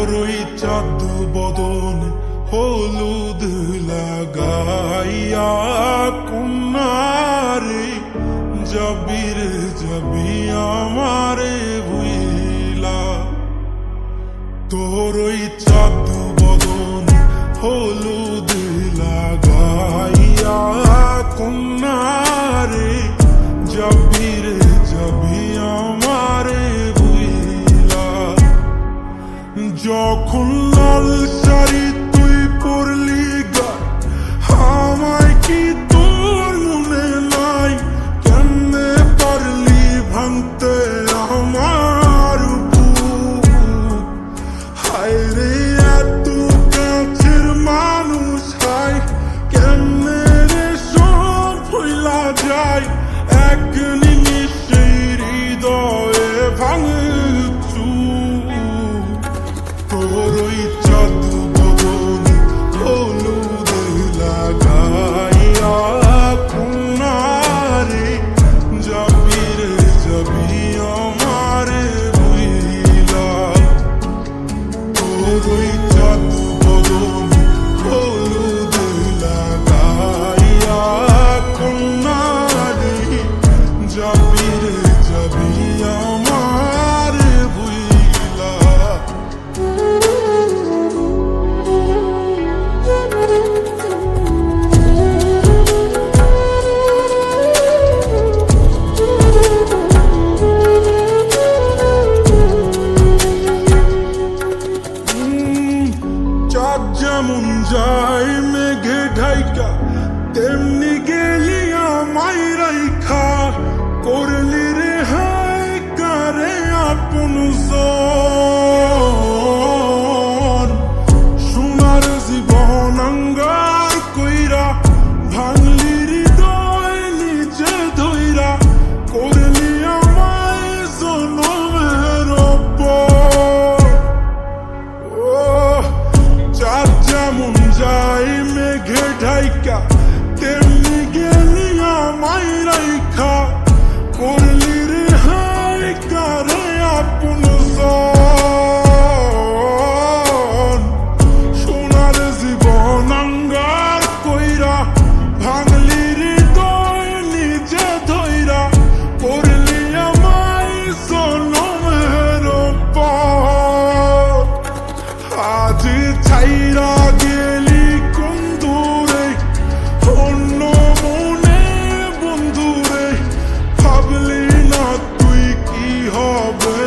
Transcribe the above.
তোরই চাঁদ বদন হলুদ লাগাইয়া কন্যারে যাবির যাবি আমারে ভুইলা। তোরই চাঁদ বদন হলুদ লাগাইয়া কন্যারে যাবির যাবি আমারে ভুইলা। যখন লাল শাড়ি তুই পরলি গায় আমায় কি তোর মনে নাই? কেমনে পারলি ভাঙতে আমার বুক? হায় রে এত কাছের মানুষ হায় কেমনে রে সব ভুইলা যায়? এক নিমিষেই হৃদয়ে ভাঙচু। তোরই চাঁদ বদন হলুদ লাগাইয়া কন্যারে যাবি রে যাবি আমারে ভুইলা। তোরই চাঁদ বদন হলুদ লাগাইয়া কন্যারে যাবি রে যাবি আমারে ভুইলা। চাঁদ যেমন যায় মেঘে ঢাইকা তেমনি গেলি আমায় রাইখা। করলি রে হায় কারে আপন জন। সোনার জীবন আঙ্গার কইরা ভাঙলি হৃদয় নিচে ধইরা। করলি আমায় জনমের পর। চাঁদ যেমন যায় মেঘে ঢাইকা তেমনি গেলি আমায় রাইখা। করলি রে হায় কারে আপন জন। সোনার জীবন আঙ্গার কইরা ভাঙলি হৃদয় নিজে ধইরা। করলি আমায় জনমের পর। আজ ছাইরা গেলি কোন দূরে অন্য মনে বন্ধুরে। ভাবলি না তুই কি হবে